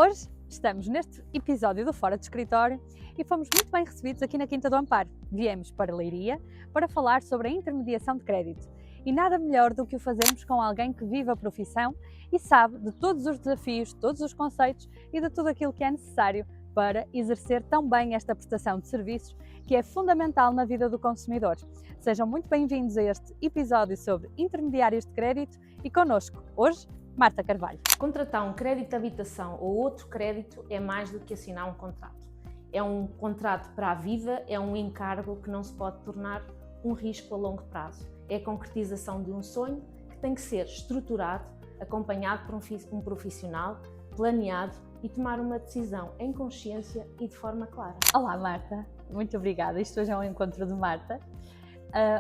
Hoje estamos neste episódio do Fora de Escritório e fomos muito bem recebidos aqui na Quinta do Amparo. Viemos para Leiria para falar sobre a intermediação de crédito. E nada melhor do que o fazermos com alguém que vive a profissão e sabe de todos os desafios, todos os conceitos e de tudo aquilo que é necessário para exercer tão bem esta prestação de serviços que é fundamental na vida do consumidor. Sejam muito bem-vindos a este episódio sobre intermediários de crédito e connosco, hoje, Marta Carvalho. Contratar um crédito de habitação ou outro crédito é mais do que assinar um contrato. É um contrato para a vida, é um encargo que não se pode tornar um risco a longo prazo. É a concretização de um sonho que tem que ser estruturado, acompanhado por um profissional, planeado e tomar uma decisão em consciência e de forma clara. Olá Marta, muito obrigada. Isto hoje é um encontro de Marta.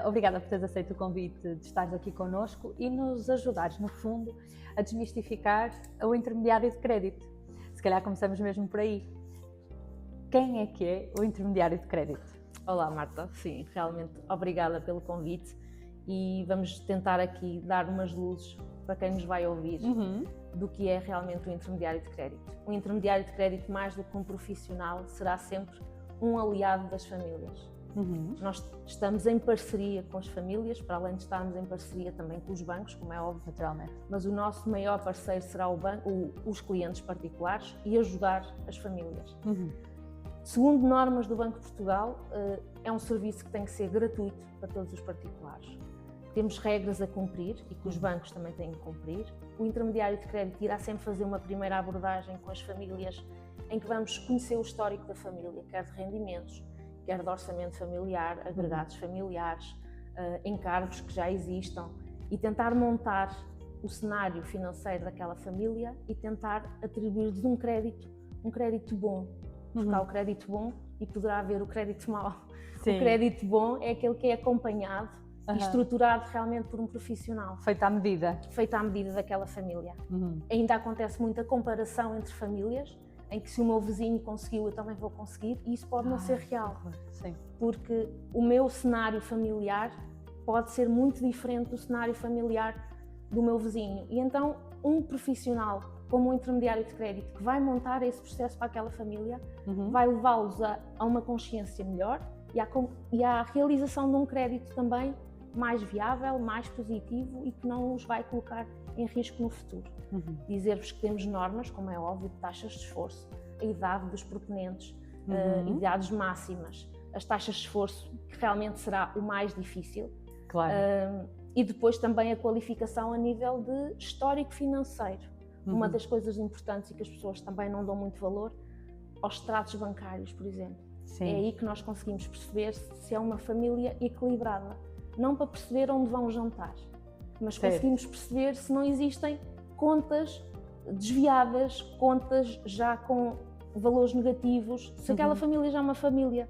Obrigada por teres aceito o convite de estares aqui connosco e nos ajudares, no fundo, a desmistificar o intermediário de crédito. Se calhar começamos mesmo por aí. Quem é que é o intermediário de crédito? Olá Marta, sim, realmente obrigada pelo convite e vamos tentar aqui dar umas luzes para quem nos vai ouvir do que é realmente o intermediário de crédito. O intermediário de crédito, mais do que um profissional, será sempre um aliado das famílias. Nós estamos em parceria com as famílias, para além de estarmos em parceria também com os bancos, como é óbvio, naturalmente. Mas o nosso maior parceiro será os clientes particulares e ajudar as famílias. Segundo normas do Banco de Portugal, é um serviço que tem que ser gratuito para todos os particulares. Temos regras a cumprir e que os bancos também têm que cumprir. O intermediário de crédito irá sempre fazer uma primeira abordagem com as famílias em que vamos conhecer o histórico da família, quer de rendimentos, quer de orçamento familiar, agregados familiares, encargos que já existam e tentar montar o cenário financeiro daquela família e tentar atribuir-lhes um crédito bom. Porque há o crédito bom e poderá haver o crédito mau. Sim. O crédito bom é aquele que é acompanhado e estruturado realmente por um profissional. Feito à medida. Feito à medida daquela família. Ainda acontece muita comparação entre famílias, em que se o meu vizinho conseguiu, eu também vou conseguir, e isso pode não ser real. Sim. Porque o meu cenário familiar pode ser muito diferente do cenário familiar do meu vizinho. E então, um profissional como um intermediário de crédito que vai montar esse processo para aquela família, vai levá-los a uma consciência melhor e à realização de um crédito também mais viável, mais positivo e que não os vai colocar em risco no futuro. Dizer-vos que temos normas, como é óbvio, de taxas de esforço, a idade dos proponentes, idades máximas, as taxas de esforço, que realmente será o mais difícil. Claro. E depois também a qualificação a nível de histórico financeiro. Uma das coisas importantes e que as pessoas também não dão muito valor, aos extratos bancários, por exemplo. Sim. É aí que nós conseguimos perceber se é uma família equilibrada. Não para perceber onde vão jantar, mas conseguimos perceber se não existem contas desviadas, contas já com valores negativos. Se aquela família já é uma família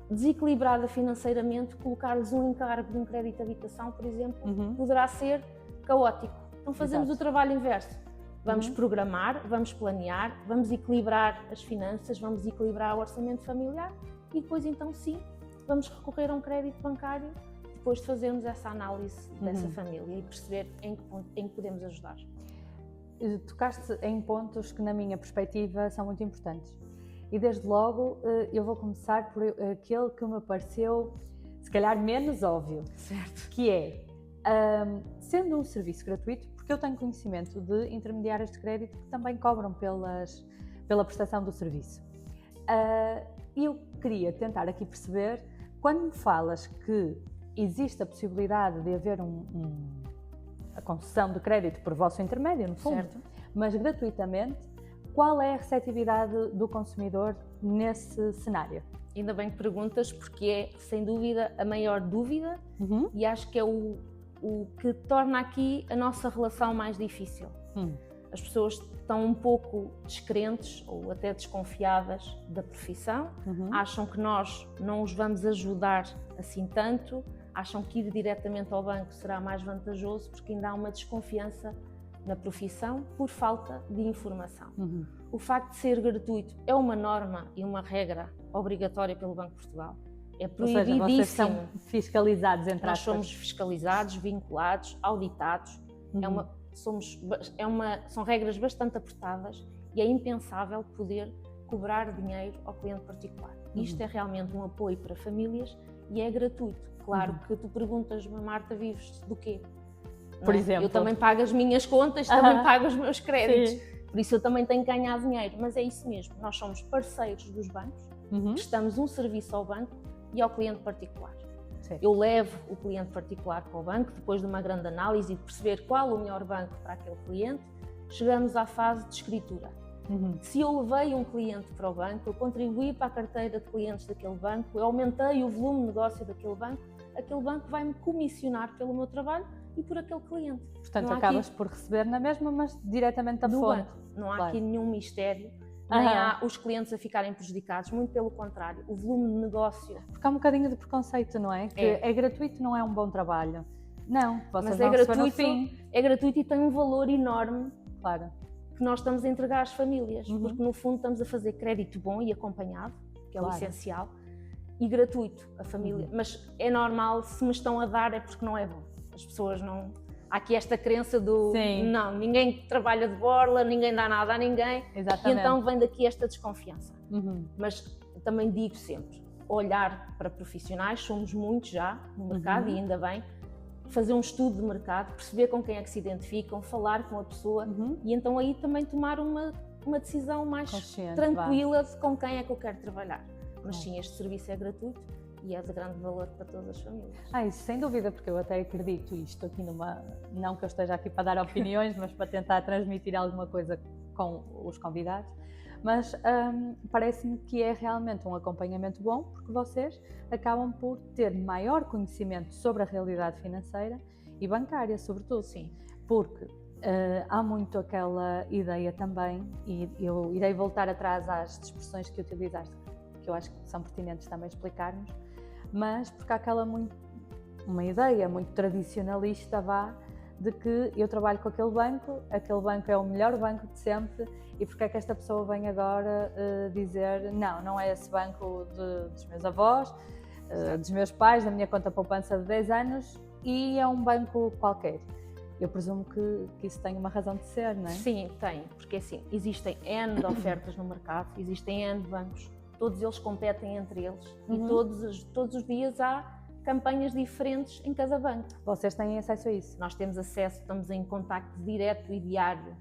desequilibrada financeiramente, colocar-lhes um encargo de um crédito de habitação, por exemplo, poderá ser caótico. Então fazemos o trabalho inverso. Vamos programar, vamos planear, vamos equilibrar as finanças, vamos equilibrar o orçamento familiar e depois então sim, vamos recorrer a um crédito bancário depois de fazermos essa análise dessa família e perceber em que podemos ajudar. Tocaste em pontos que na minha perspectiva são muito importantes e desde logo eu vou começar por aquele que me pareceu se calhar menos óbvio, certo. Que é, sendo um serviço gratuito, porque eu tenho conhecimento de intermediários de crédito que também cobram pela prestação do serviço. E eu queria tentar aqui perceber, quando me falas que existe a possibilidade de haver a concessão de crédito por vosso intermédio, no fundo, certo, mas gratuitamente, qual é a receptividade do consumidor nesse cenário? Ainda bem que perguntas, porque é, sem dúvida, a maior dúvida e acho que é o que torna aqui a nossa relação mais difícil. As pessoas estão um pouco descrentes ou até desconfiadas da profissão, acham que nós não os vamos ajudar assim tanto, acham que ir diretamente ao banco será mais vantajoso porque ainda há uma desconfiança na profissão por falta de informação. O facto de ser gratuito é uma norma e uma regra obrigatória pelo Banco de Portugal. É proibidíssimo. Ou seja, vocês são fiscalizados, entre Nós aspas. somos fiscalizados, vinculados, auditados. São regras bastante apertadas e é impensável poder cobrar dinheiro ao cliente particular. Isto é realmente um apoio para famílias e é gratuito. Claro que tu perguntas-me, Marta, vives do quê? Por exemplo? Eu também pago as minhas contas, também pago os meus créditos. Sim. Por isso eu também tenho que ganhar dinheiro. Mas é isso mesmo, nós somos parceiros dos bancos, prestamos um serviço ao banco e ao cliente particular. Sim. Eu levo o cliente particular para o banco, depois de uma grande análise e de perceber qual o melhor banco para aquele cliente, chegamos à fase de escritura. Se eu levei um cliente para o banco, eu contribuí para a carteira de clientes daquele banco, eu aumentei o volume de negócio daquele banco, aquele banco vai-me comissionar pelo meu trabalho e por aquele cliente. Portanto, acabas por receber na mesma, mas diretamente da fonte. Banco. Não há aqui nenhum mistério, nem há os clientes a ficarem prejudicados, muito pelo contrário, o volume de negócio. Porque há um bocadinho de preconceito, não é? Que é gratuito, não é um bom trabalho. Não, vocês mas vão receber no fim. É gratuito e tem um valor enorme. Claro. Que nós estamos a entregar às famílias, porque no fundo estamos a fazer crédito bom e acompanhado, que é o essencial, e gratuito a família. Mas é normal, se me estão a dar é porque não é bom. As pessoas não... Há aqui esta crença do não, ninguém trabalha de borla, ninguém dá nada a ninguém. Exatamente. E então vem daqui esta desconfiança. Mas também digo sempre, olhar para profissionais, somos muitos já no mercado e ainda bem, fazer um estudo de mercado, perceber com quem é que se identificam, falar com a pessoa e então aí também tomar uma decisão mais tranquila de com quem é que eu quero trabalhar. Mas sim, este serviço é gratuito e é de grande valor para todas as famílias. Isso sem dúvida, porque eu até acredito isto aqui não que eu esteja aqui para dar opiniões, mas para tentar transmitir alguma coisa com os convidados. Mas parece-me que é realmente um acompanhamento bom, porque vocês acabam por ter maior conhecimento sobre a realidade financeira e bancária, sobretudo. Sim. Porque há muito aquela ideia também, e eu irei voltar atrás às expressões que utilizaste, que eu acho que são pertinentes também explicarmos, mas porque há uma ideia muito tradicionalista, de que eu trabalho com aquele banco é o melhor banco de sempre e porque é que esta pessoa vem agora dizer não é esse banco dos meus avós, dos meus pais, da minha conta poupança de 10 anos e é um banco qualquer. Eu presumo que isso tem uma razão de ser, não é? Sim, tem, porque assim, existem N de ofertas no mercado, existem N de bancos, todos eles competem entre eles e todos os dias há campanhas diferentes em cada banco. Vocês têm acesso a isso? Nós temos acesso, estamos em contacto direto e diário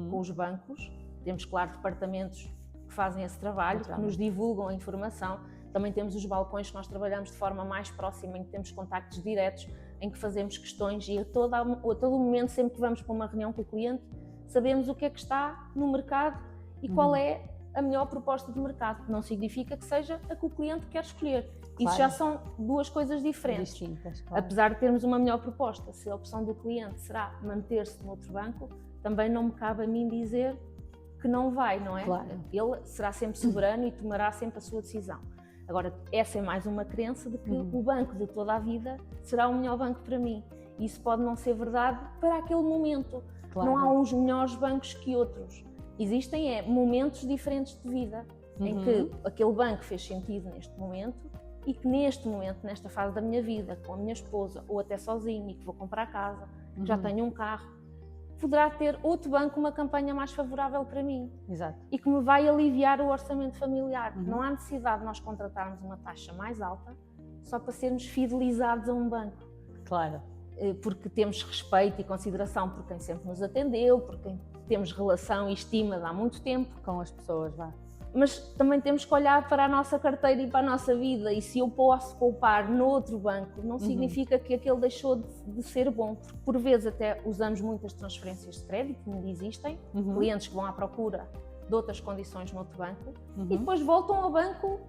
com os bancos. Temos, claro, departamentos que fazem esse trabalho, que nos divulgam a informação. Também temos os balcões que nós trabalhamos de forma mais próxima, em que temos contactos diretos, em que fazemos questões e a todo momento, sempre que vamos para uma reunião com o cliente, sabemos o que é que está no mercado e qual é a melhor proposta de mercado. Não significa que seja a que o cliente quer escolher. Claro. Isso já são duas coisas diferentes. Distintas, claro. Apesar de termos uma melhor proposta, se a opção do cliente será manter-se no outro banco, também não me cabe a mim dizer que não vai, não é? Claro. Ele será sempre soberano e tomará sempre a sua decisão. Agora, essa é mais uma crença de que o banco de toda a vida será o melhor banco para mim. Isso pode não ser verdade para aquele momento. Claro. Não há uns melhores bancos que outros. Existem momentos diferentes de vida em que aquele banco fez sentido neste momento e que neste momento, nesta fase da minha vida, com a minha esposa ou até sozinho e que vou comprar casa, que já tenho um carro, poderá ter outro banco uma campanha mais favorável para mim. Exato. E que me vai aliviar o orçamento familiar. Não há necessidade de nós contratarmos uma taxa mais alta só para sermos fidelizados a um banco. Claro. Porque temos respeito e consideração por quem sempre nos atendeu, por quem temos relação e estima de há muito tempo. Com as pessoas, Mas também temos que olhar para a nossa carteira e para a nossa vida, e se eu posso poupar noutro banco, não significa que aquele deixou de ser bom, porque por vezes até usamos muitas transferências de crédito, ainda existem, clientes que vão à procura de outras condições noutro banco, e depois voltam ao banco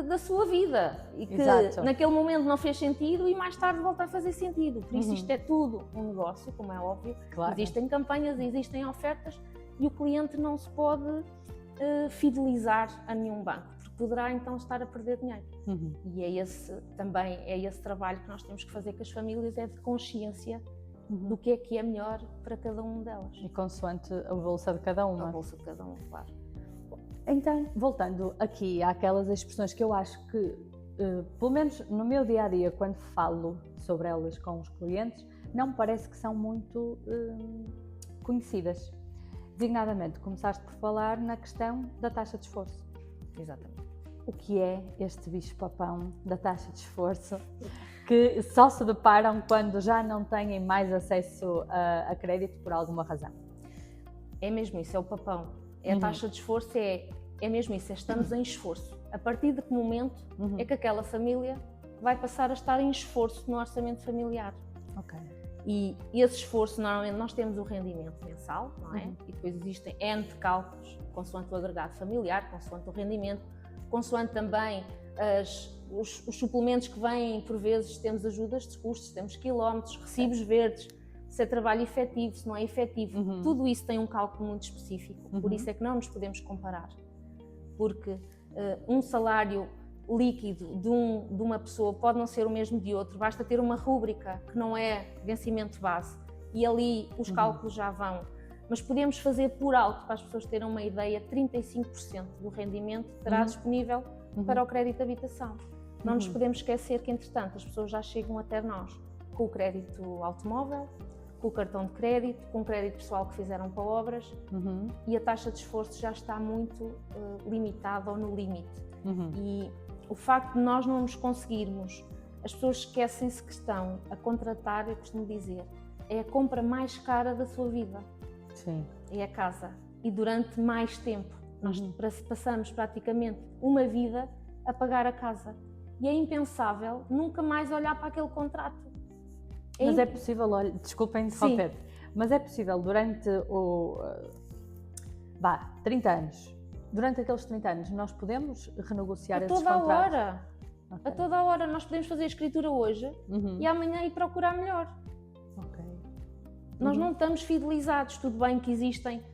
da sua vida, e que naquele momento não fez sentido e mais tarde volta a fazer sentido, por isso isto é tudo um negócio, como é óbvio, existem campanhas, existem ofertas, e o cliente não se pode fidelizar a nenhum banco, porque poderá então estar a perder dinheiro. E é esse trabalho que nós temos que fazer com as famílias, é de consciência do que é melhor para cada uma delas. E consoante a bolsa de cada uma. A bolsa de cada uma, claro. Então, voltando aqui àquelas expressões que eu acho que, pelo menos no meu dia-a-dia, quando falo sobre elas com os clientes, não me parece que são muito conhecidas. designadamente, começaste por falar na questão da taxa de esforço. Exatamente. O que é este bicho-papão da taxa de esforço que só se deparam quando já não têm mais acesso a crédito por alguma razão? É mesmo isso, é o papão. A taxa de esforço é mesmo isso, estamos em esforço. A partir de que momento é que aquela família vai passar a estar em esforço no orçamento familiar? Ok. E esse esforço, normalmente, nós temos o rendimento mensal, não é? E depois existem N de cálculos, consoante o agregado familiar, consoante o rendimento, consoante também os suplementos que vêm, por vezes temos ajudas de custos, temos quilómetros, recibos verdes, se é trabalho efetivo, se não é efetivo. Tudo isso tem um cálculo muito específico, por isso é que não nos podemos comparar. Porque um salário líquido de uma pessoa pode não ser o mesmo de outro, basta ter uma rúbrica que não é vencimento base e ali os cálculos já vão. Mas podemos fazer por alto, para as pessoas terem uma ideia, 35% do rendimento terá disponível para o crédito de habitação. Não nos podemos esquecer que, entretanto, as pessoas já chegam até nós com o crédito automóvel, com o cartão de crédito, com o crédito pessoal que fizeram para obras e a taxa de esforço já está muito limitada ou no limite. E o facto de nós não nos conseguirmos, as pessoas esquecem-se que estão a contratar, eu costumo dizer, é a compra mais cara da sua vida. Sim. É a casa. E durante mais tempo. Nós passamos praticamente uma vida a pagar a casa. E é impensável nunca mais olhar para aquele contrato. Mas é possível, olha, desculpem interromper, mas é possível durante 30 anos, durante aqueles 30 anos, nós podemos renegociar esses contratos? A toda a hora. Okay. A toda a hora. Nós podemos fazer a escritura hoje e amanhã ir procurar melhor. Ok. Nós não estamos fidelizados. Tudo bem que existem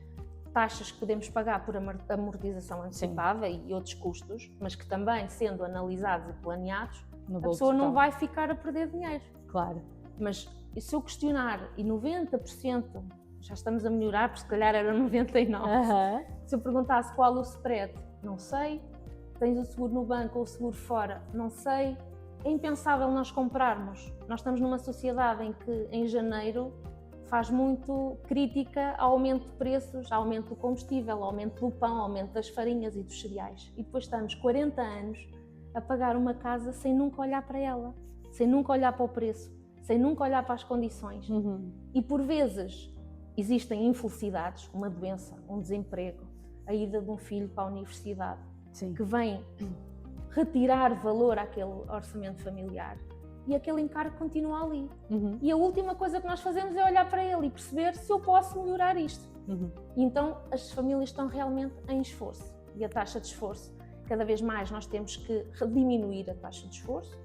taxas que podemos pagar por amortização antecipada e outros custos, mas que também, sendo analisados e planeados, a pessoa não vai ficar a perder dinheiro. Claro. Mas se eu questionar, e 90%, já estamos a melhorar, porque se calhar era 99%, se eu perguntasse qual o spread, não sei. Tens o seguro no banco ou o seguro fora, não sei. É impensável nós comprarmos. Nós estamos numa sociedade em que, em janeiro, faz muito crítica ao aumento de preços, ao aumento do combustível, ao aumento do pão, ao aumento das farinhas e dos cereais. E depois estamos 40 anos a pagar uma casa sem nunca olhar para ela, sem nunca olhar para o preço, sem nunca olhar para as condições. E por vezes existem infelicidades, uma doença, um desemprego, a ida de um filho para a universidade, que vem retirar valor àquele orçamento familiar. E aquele encargo continua ali. E a última coisa que nós fazemos é olhar para ele e perceber se eu posso melhorar isto. E então as famílias estão realmente em esforço. E a taxa de esforço, cada vez mais nós temos que diminuir a taxa de esforço,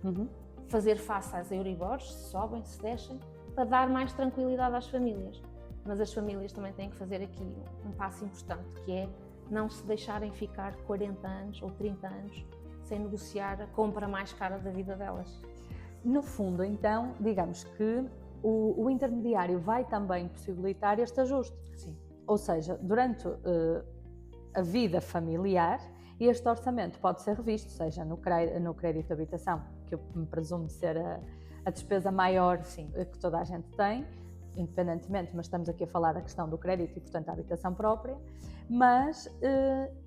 fazer face às Euribors, se sobem, se descem, para dar mais tranquilidade às famílias. Mas as famílias também têm que fazer aqui um passo importante, que é não se deixarem ficar 40 anos ou 30 anos sem negociar a compra mais cara da vida delas. No fundo, então, digamos que o intermediário vai também possibilitar este ajuste. Sim. Ou seja, durante a vida familiar, este orçamento pode ser revisto, seja no crédito de habitação, que eu me presumo ser a despesa maior que toda a gente tem, independentemente, mas estamos aqui a falar da questão do crédito e, portanto, a habitação própria, mas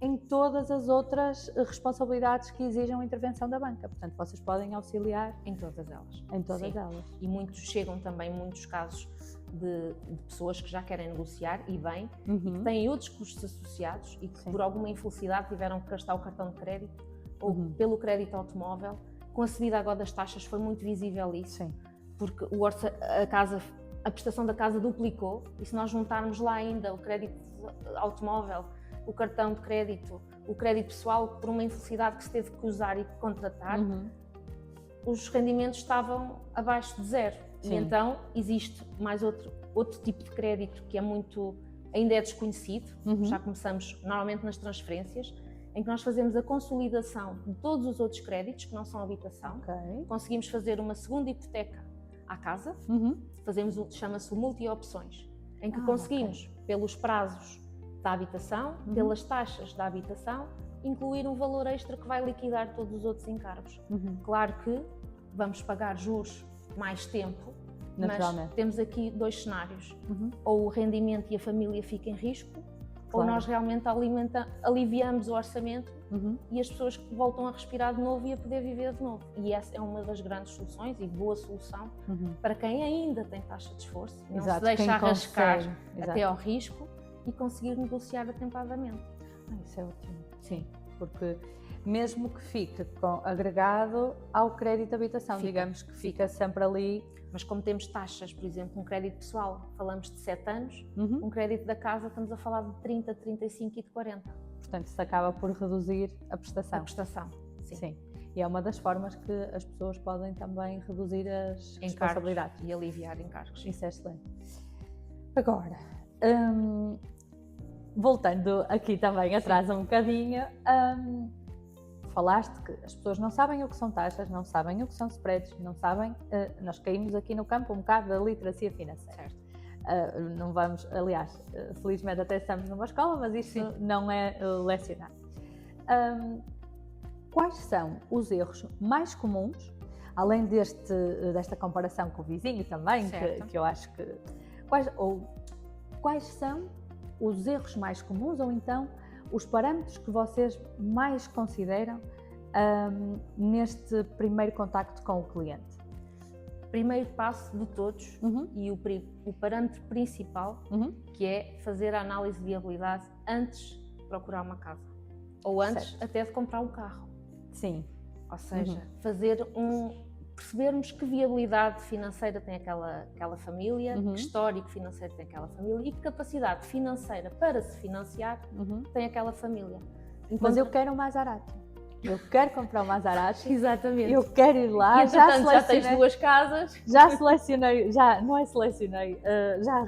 em todas as outras responsabilidades que exijam intervenção da banca. Portanto, vocês podem auxiliar em todas elas. Em todas elas. E chegam também muitos casos de pessoas que já querem negociar e bem, e que têm outros custos associados e que por alguma infelicidade tiveram que gastar o cartão de crédito ou pelo crédito automóvel. Com a subida agora das taxas foi muito visível isso, porque a prestação da casa duplicou, e se nós juntarmos lá ainda o crédito automóvel, o cartão de crédito, o crédito pessoal, por uma infelicidade que se teve que usar e contratar, os rendimentos estavam abaixo de zero. E então existe mais outro tipo de crédito que ainda é desconhecido. Já começamos normalmente nas transferências, em que nós fazemos a consolidação de todos os outros créditos que não são habitação. Conseguimos fazer uma segunda hipoteca à casa, chama-se o multi-opções, em que conseguimos, pelos prazos da habitação, pelas taxas da habitação, incluir um valor extra que vai liquidar todos os outros encargos. Claro que vamos pagar juros mais tempo, mas temos aqui dois cenários. Ou o rendimento e a família fica em risco, ou nós realmente aliviamos o orçamento e as pessoas voltam a respirar de novo e a poder viver de novo. E essa é uma das grandes soluções e boa solução para quem ainda tem taxa de esforço, não se deixa arrascar até ao risco e conseguir negociar atempadamente. Isso é ótimo. Sim, porque mesmo que fique agregado ao crédito de habitação, digamos que fica sempre ali. Mas como temos taxas, por exemplo, um crédito pessoal, falamos de 7 anos, um crédito da casa estamos a falar de 30, 35 e de 40. Portanto, isso acaba por reduzir a prestação. A prestação, sim. E é uma das formas que as pessoas podem também reduzir as responsabilidades. E aliviar encargos. Isso é excelente. Agora, voltando aqui também atrás um bocadinho, falaste que as pessoas não sabem o que são taxas, não sabem o que são spreads, não sabem, nós caímos aqui no campo um bocado da literacia financeira. Certo. Não vamos, aliás, felizmente até estamos numa escola, mas isso não é lecionar. Quais são os erros mais comuns, além desta comparação com o vizinho também, que eu acho que... Quais são os erros mais comuns ou então os parâmetros que vocês mais consideram neste primeiro contacto com o cliente? Primeiro passo de todos e o parâmetro principal, que é fazer a análise de viabilidade antes de procurar uma casa ou antes até de comprar um carro. Sim. Ou seja, percebermos que viabilidade financeira tem aquela família, que histórico financeiro tem aquela família e que capacidade financeira para se financiar tem aquela família. Mas eu quero um Maserati. Eu quero comprar um Maserati. Exatamente. Eu quero ir lá. E, já tens 2 casas. Já selecionei, já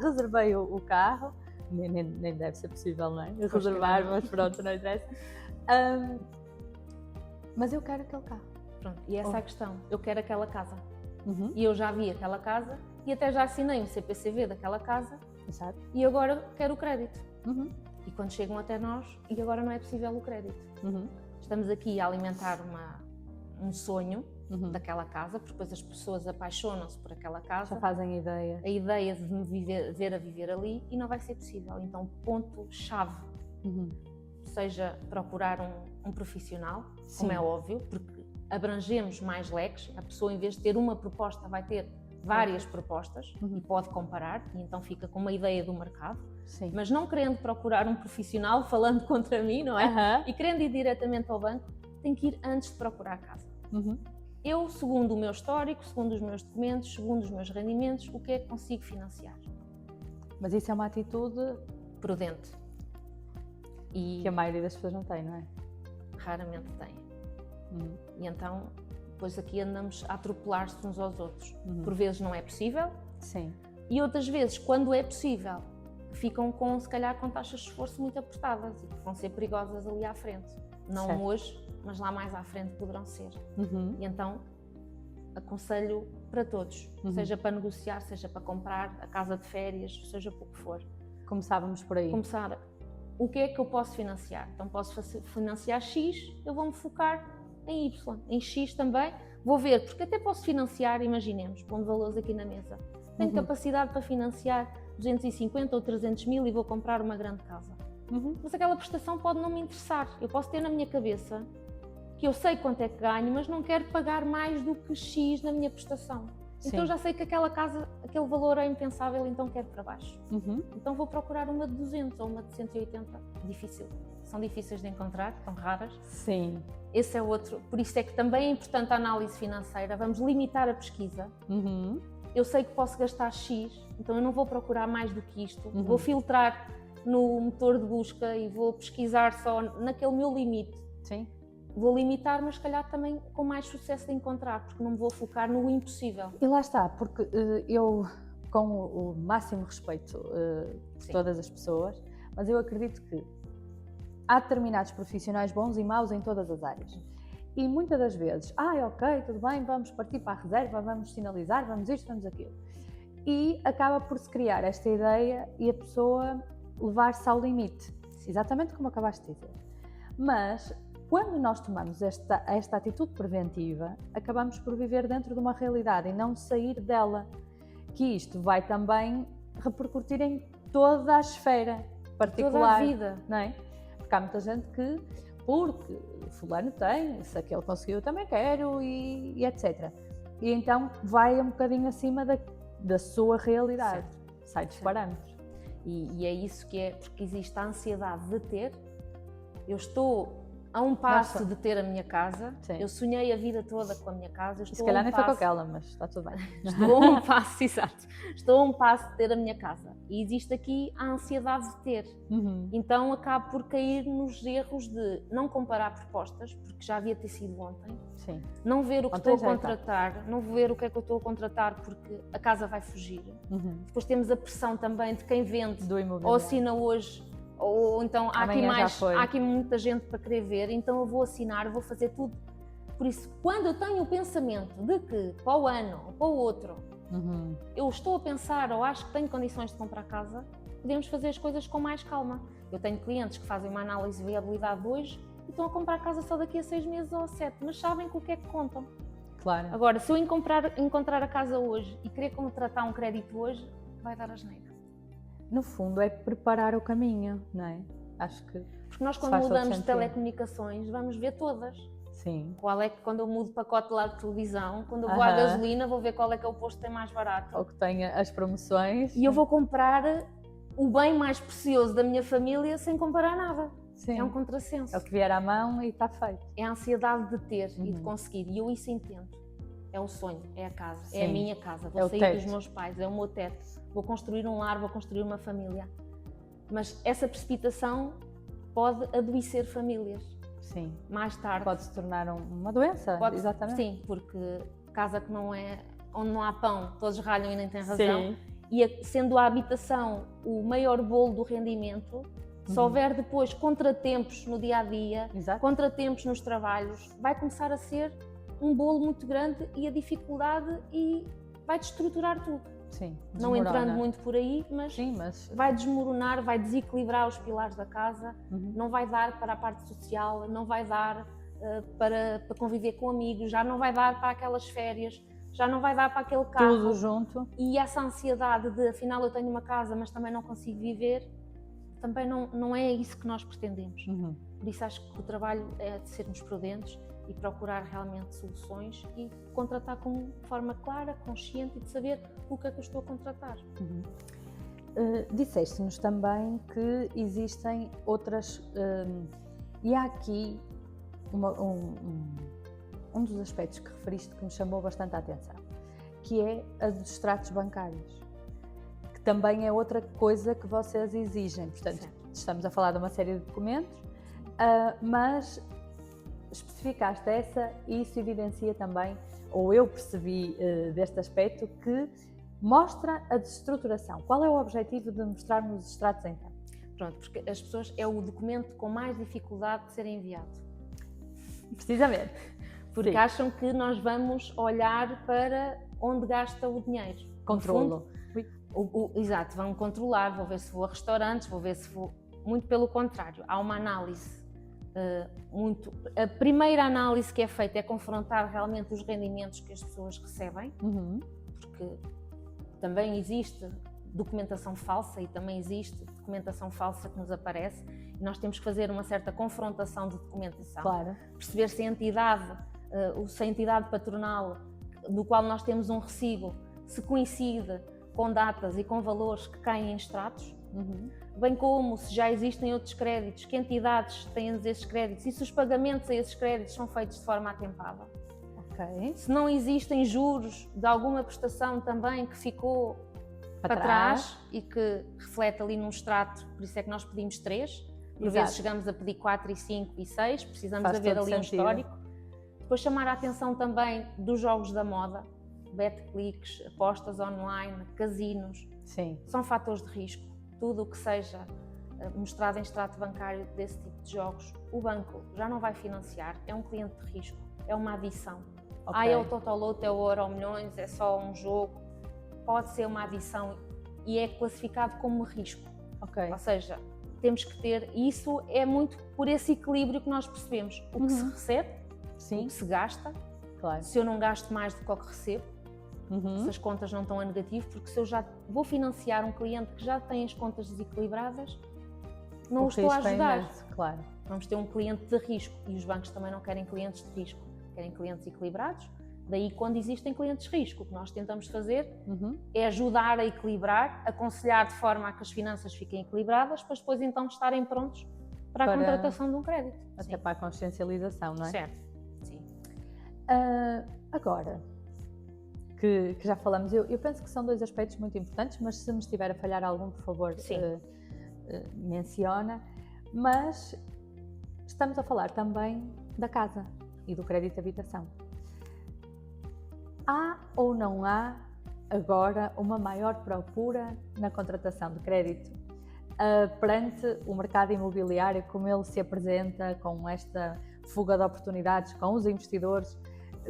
reservei o carro. Nem deve ser possível, não é? Reservar, mas pronto, não interessa. Mas eu quero aquele carro. Pronto, e essa é a questão. Eu quero aquela casa. E eu já vi aquela casa e até já assinei um CPCV daquela casa. Exato. E agora quero o crédito. E quando chegam até nós, e agora não é possível o crédito. Estamos aqui a alimentar um sonho daquela casa, porque depois as pessoas apaixonam-se por aquela casa. Já fazem ideia. A ideia de me ver a viver ali e não vai ser possível. Então, ponto-chave, seja procurar um profissional, como é óbvio, porque abrangemos mais leques. A pessoa, em vez de ter uma proposta, vai ter várias propostas e pode comparar, e então fica com uma ideia do mercado. Sim. Mas não querendo procurar um profissional falando contra mim, não é? E querendo ir diretamente ao banco, tem que ir antes de procurar a casa. Eu, segundo o meu histórico, segundo os meus documentos, segundo os meus rendimentos, o que é que consigo financiar? Mas isso é uma atitude prudente. E que a maioria das pessoas não tem, não é? Raramente tem. E então, depois aqui andamos a atropelar-se uns aos outros. Por vezes não é possível. Sim. E outras vezes, quando é possível, ficam se calhar com taxas de esforço muito apertadas e que vão ser perigosas ali à frente. Não hoje, mas lá mais à frente poderão ser. E então, aconselho para todos, seja para negociar, seja para comprar a casa de férias, seja para o que for. Começávamos por aí. Começar, o que é que eu posso financiar? Então posso financiar X, eu vou-me focar em Y, em X também, vou ver, porque até posso financiar, imaginemos, pondo valores aqui na mesa, tenho capacidade para financiar 250 ou 300 mil e vou comprar uma grande casa. Mas aquela prestação pode não me interessar, eu posso ter na minha cabeça que eu sei quanto é que ganho, mas não quero pagar mais do que X na minha prestação. Então já sei que aquela casa, aquele valor é impensável, então quero para baixo. Então vou procurar uma de 200 ou uma de 180, difícil. São difíceis de encontrar, são raras. Sim. Esse é outro, por isso é que também é importante a análise financeira, vamos limitar a pesquisa. Eu sei que posso gastar X, então eu não vou procurar mais do que isto, vou filtrar no motor de busca e vou pesquisar só naquele meu limite. Sim. Vou limitar, mas se calhar também com mais sucesso de encontrar, porque não me vou focar no impossível. E lá está, porque eu, com o máximo respeito de todas as pessoas, mas eu acredito que há determinados profissionais bons e maus em todas as áreas. E muitas das vezes, ok, tudo bem, vamos partir para a reserva, vamos sinalizar, vamos isto, vamos aquilo. E acaba por se criar esta ideia e a pessoa levar-se ao limite, exatamente como acabaste de dizer. Mas, quando nós tomamos esta atitude preventiva, acabamos por viver dentro de uma realidade e não sair dela, que isto vai também repercutir em toda a esfera particular. Toda a vida. Não é? Porque há muita gente que, porque fulano tem, se aquele conseguiu eu também quero e etc. E então vai um bocadinho acima da sua realidade, sai dos parâmetros. E é isso que é, porque existe a ansiedade de ter. Eu estou a um passo de ter a minha casa. Sim. Eu sonhei a vida toda com a minha casa. Se calhar nem foi com aquela, mas está tudo bem. Estou a um passo, exato. Estou a um passo de ter a minha casa. E existe aqui a ansiedade de ter. Então acabo por cair nos erros de não comparar propostas, porque já havia ter sido ontem. Sim. Não ver o que estou a contratar, não ver o que é que eu estou a contratar porque a casa vai fugir. Depois temos a pressão também de quem vende ou assina hoje. Ou então há aqui muita gente para querer ver, então eu vou assinar, vou fazer tudo. Por isso, quando eu tenho o pensamento de que para o ano ou para o outro eu estou a pensar ou acho que tenho condições de comprar casa, podemos fazer as coisas com mais calma. Eu tenho clientes que fazem uma análise de viabilidade hoje e estão a comprar casa só daqui a 6 meses ou a 7, mas sabem com o que é que contam. Claro. Agora, se eu encontrar a casa hoje e querer contratar um crédito hoje, vai dar asneira. No fundo é preparar o caminho, não é? Acho que... Porque nós quando mudamos de telecomunicações vamos ver todas. Sim. Qual é que, quando eu mudo pacote lá de televisão, quando eu vou à gasolina, vou ver qual é que é o posto que tem mais barato. Ou que tenha as promoções. E eu vou comprar o bem mais precioso da minha família sem comparar nada. Sim. É um contrassenso. É o que vier à mão e está feito. É a ansiedade de ter e de conseguir. E eu isso entendo. É o sonho, é a casa, é a minha casa. Vou sair dos meus pais, é o meu teto. Vou construir um lar, vou construir uma família. Mas essa precipitação pode adoecer famílias. Sim. Mais tarde. Pode se tornar uma doença, exatamente. Sim, porque casa que não é, onde não há pão, todos ralham e nem têm razão. Sim. E sendo a habitação o maior bolo do rendimento, se houver depois contratempos no dia-a-dia, contratempos nos trabalhos, vai começar a ser um bolo muito grande e a dificuldade e vai destruturar tudo. Sim, não entrando muito por aí, mas vai desmoronar, vai desequilibrar os pilares da casa, não vai dar para a parte social, não vai dar para conviver com amigos, já não vai dar para aquelas férias, já não vai dar para aquele carro. Tudo junto. E essa ansiedade de, afinal, eu tenho uma casa, mas também não consigo viver, também não é isso que nós pretendemos. Por isso acho que o trabalho é de sermos prudentes e procurar realmente soluções e contratar com forma clara, consciente e de saber o que é que eu estou a contratar. Disseste-nos também que existem outras... e há aqui um dos aspectos que referiste que me chamou bastante a atenção, que é a dos extratos bancários, que também é outra coisa que vocês exigem. Portanto, estamos a falar de uma série de documentos, mas especificaste essa e isso evidencia também, ou eu percebi deste aspecto, que mostra a desestruturação. Qual é o objetivo de mostrarmos os extratos então? Pronto, porque as pessoas é o documento com mais dificuldade de ser enviado. Precisamente. Porque acham que nós vamos olhar para onde gasta o dinheiro. Controlo. Exato, vão controlar, vou ver se vou a restaurantes, vou ver se vou... Muito pelo contrário, há uma análise a primeira análise que é feita é confrontar realmente os rendimentos que as pessoas recebem, porque também existe documentação falsa e também existe documentação falsa que nos aparece e nós temos que fazer uma certa confrontação de documentação, perceber se a entidade patronal do qual nós temos um recibo se coincide com datas e com valores que caem em extratos, bem como se já existem outros créditos, que entidades têm esses créditos e se os pagamentos a esses créditos são feitos de forma atempada. Se não existem juros de alguma prestação também que ficou para trás e que reflete ali num extrato, por isso é que nós pedimos 3, por vezes chegamos a pedir 4 e 5 e 6, precisamos haver ali um histórico. Depois chamar a atenção também dos jogos da moda, betclicks, apostas online, casinos, são fatores de risco. Tudo o que seja mostrado em extrato bancário desse tipo de jogos, o banco já não vai financiar, é um cliente de risco, é uma adição. É o Totoloto, é o Euromilhões, é só um jogo, pode ser uma adição e é classificado como risco. Ou seja, temos que ter, e isso é muito por esse equilíbrio que nós percebemos, o que se recebe, o que se gasta, se eu não gasto mais do que o que recebo, se as contas não estão a negativo, porque se eu já vou financiar um cliente que já tem as contas desequilibradas, não os estou a ajudar. Imenso, claro. Vamos ter um cliente de risco e os bancos também não querem clientes de risco, querem clientes equilibrados. Daí, quando existem clientes de risco, o que nós tentamos fazer é ajudar a equilibrar, aconselhar de forma a que as finanças fiquem equilibradas, para depois então estarem prontos para a contratação de um crédito. Até para a consciencialização, não é? Certo, sim. Agora, que já falamos, eu penso que são dois aspectos muito importantes, mas se me estiver a falhar algum, por favor, menciona. Mas estamos a falar também da casa e do crédito de habitação. Há ou não há agora uma maior procura na contratação de crédito perante o mercado imobiliário, como ele se apresenta, com esta fuga de oportunidades, com os investidores,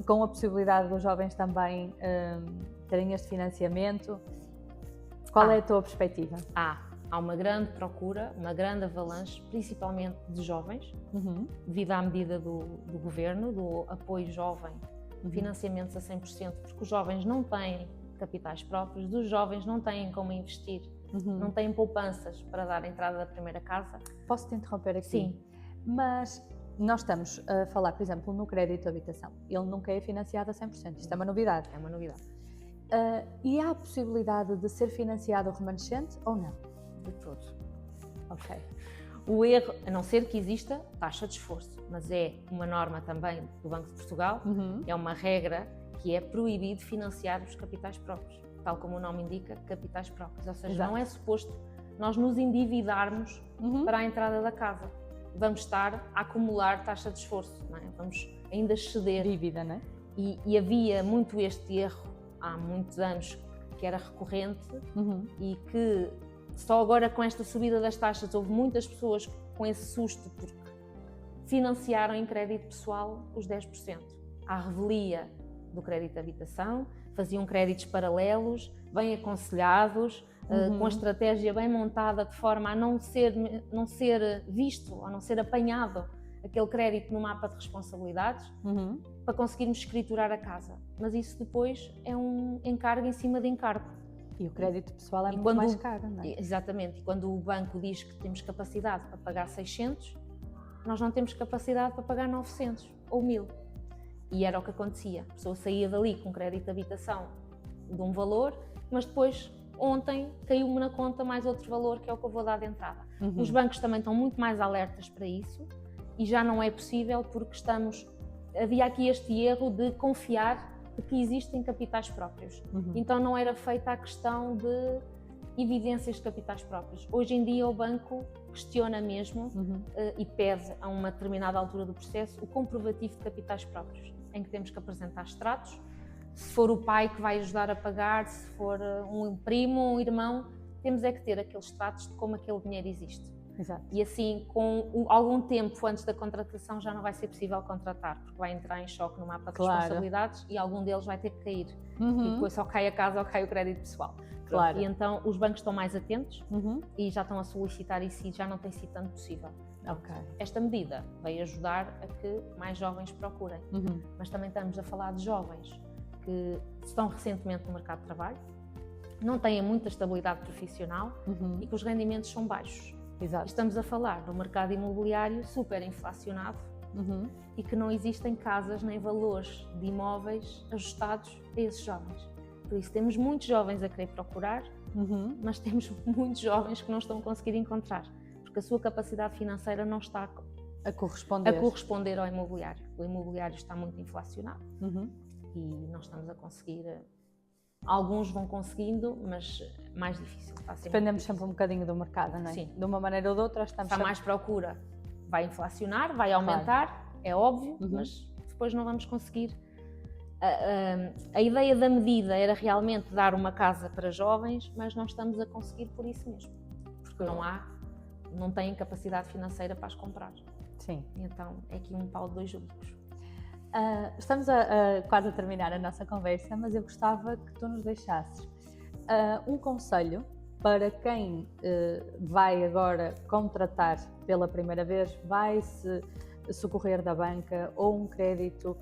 com a possibilidade dos jovens também terem este financiamento? Qual é a tua perspectiva? Há uma grande procura, uma grande avalanche, principalmente de jovens, devido à medida do governo, do apoio jovem, financiamentos a 100%, porque os jovens não têm capitais próprios, os jovens não têm como investir, não têm poupanças para dar a entrada da primeira casa. Posso te interromper aqui? Sim. Mas nós estamos a falar, por exemplo, no crédito de habitação. Ele nunca é financiado a 100%, isto é uma novidade. É uma novidade. E há a possibilidade de ser financiado o remanescente ou não? De todo. Ok. O erro, a não ser que exista taxa de esforço, mas é uma norma também do Banco de Portugal, é uma regra que é proibido financiar os capitais próprios, tal como o nome indica, capitais próprios. Ou seja, não é suposto nós nos endividarmos para a entrada da casa. Vamos estar a acumular taxa de esforço, não é? Vamos ainda ceder. Dívida, não é? E havia muito este erro há muitos anos que era recorrente e que só agora com esta subida das taxas houve muitas pessoas com esse susto porque financiaram em crédito pessoal os 10%. À revelia do crédito de habitação, faziam créditos paralelos, bem aconselhados, com a estratégia bem montada de forma a não ser visto ou não ser apanhado aquele crédito no mapa de responsabilidades para conseguirmos escriturar a casa. Mas isso depois é um encargo em cima de encargo. E o crédito pessoal é muito mais caro, não é? Exatamente. E quando o banco diz que temos capacidade para pagar 600, nós não temos capacidade para pagar 900 ou 1000. E era o que acontecia. A pessoa saía dali com crédito de habitação de um valor, mas depois, ontem, caiu-me na conta mais outro valor, que é o que eu vou dar de entrada. Os bancos também estão muito mais alertas para isso e já não é possível porque havia aqui este erro de confiar que existem capitais próprios. Então não era feita a questão de evidências de capitais próprios. Hoje em dia o banco questiona mesmo e pede a uma determinada altura do processo o comprovativo de capitais próprios, em que temos que apresentar extratos. Se for o pai que vai ajudar a pagar, se for um primo, um irmão, temos é que ter aqueles extratos de como aquele dinheiro existe. Exato. E assim, com algum tempo antes da contratação já não vai ser possível contratar, porque vai entrar em choque no mapa de responsabilidades e algum deles vai ter que cair. E depois só cai a casa ou cai o crédito pessoal. Claro. E então os bancos estão mais atentos e já estão a solicitar isso e já não tem sido tanto possível. Okay. Esta medida veio ajudar a que mais jovens procurem. Mas também estamos a falar de jovens que estão recentemente no mercado de trabalho, não têm muita estabilidade profissional e que os rendimentos são baixos. Exato. Estamos a falar do mercado imobiliário super inflacionado e que não existem casas nem valores de imóveis ajustados a esses jovens. Por isso temos muitos jovens a querer procurar, mas temos muitos jovens que não estão a conseguir encontrar, porque a sua capacidade financeira não está a corresponder ao imobiliário. O imobiliário está muito inflacionado e não estamos a conseguir. Alguns vão conseguindo, mas mais difícil. Dependemos sempre um bocadinho do mercado, não é? Sim. De uma maneira ou de outra estamos... Se há mais procura, vai inflacionar, vai aumentar, é óbvio, mas depois não vamos conseguir. A ideia da medida era realmente dar uma casa para jovens, mas não estamos a conseguir por isso mesmo. Porque não têm capacidade financeira para as comprar. Sim. Então é aqui um pau de dois bicos. Estamos quase a terminar a nossa conversa, mas eu gostava que tu nos deixasses um conselho para quem vai agora contratar pela primeira vez, vai se socorrer da banca ou um crédito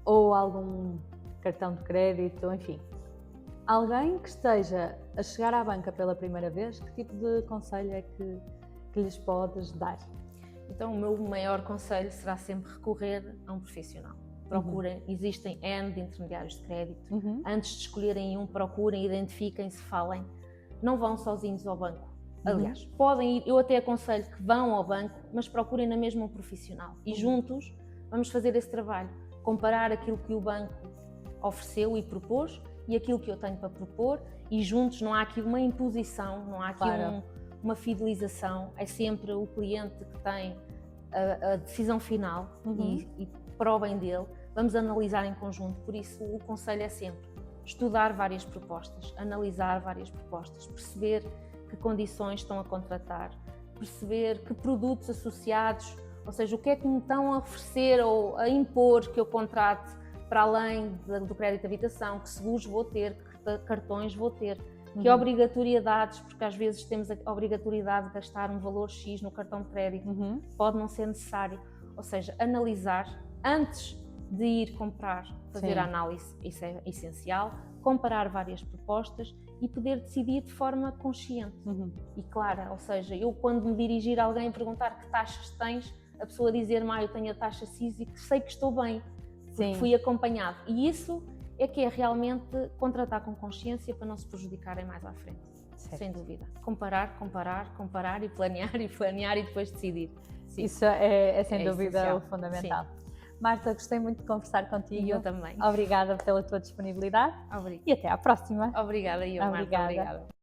ou algum cartão de crédito, enfim. Alguém que esteja a chegar à banca pela primeira vez, que tipo de conselho é que que lhes podes dar? Então, o meu maior conselho será sempre recorrer a um profissional. Procurem, existem N de intermediários de crédito. Antes de escolherem um, procurem, identifiquem-se, falem. Não vão sozinhos ao banco. Aliás, podem ir, eu até aconselho que vão ao banco, mas procurem na mesma um profissional. E juntos vamos fazer esse trabalho. Comparar aquilo que o banco ofereceu e propôs e aquilo que eu tenho para propor, e juntos não há aqui uma imposição, não há aqui uma fidelização, é sempre o cliente que tem a decisão final e para o bem dele, vamos analisar em conjunto. Por isso o conselho é sempre estudar várias propostas, analisar várias propostas, perceber que condições estão a contratar, perceber que produtos associados, ou seja, o que é que me estão a oferecer ou a impor que eu contrate para além do crédito de habitação, que seguros vou ter, que cartões vou ter, que obrigatoriedades, porque às vezes temos a obrigatoriedade de gastar um valor X no cartão de crédito, pode não ser necessário. Ou seja, analisar antes de ir comprar, fazer a análise, isso é essencial, comparar várias propostas e poder decidir de forma consciente e clara. Ou seja, eu quando me dirigir a alguém e perguntar que taxas tens, a pessoa dizer-me, eu tenho a taxa X e que sei que estou bem, porque fui acompanhado. E isso é que é realmente contratar com consciência para não se prejudicarem mais à frente. Certo. Sem dúvida. Comparar e planear e depois decidir. Sim. Isso é sem dúvida essencial. O fundamental. Sim. Marta, gostei muito de conversar contigo. E eu também. Obrigada pela tua disponibilidade. Obrigada. E até à próxima. Obrigada, Marta. Obrigada.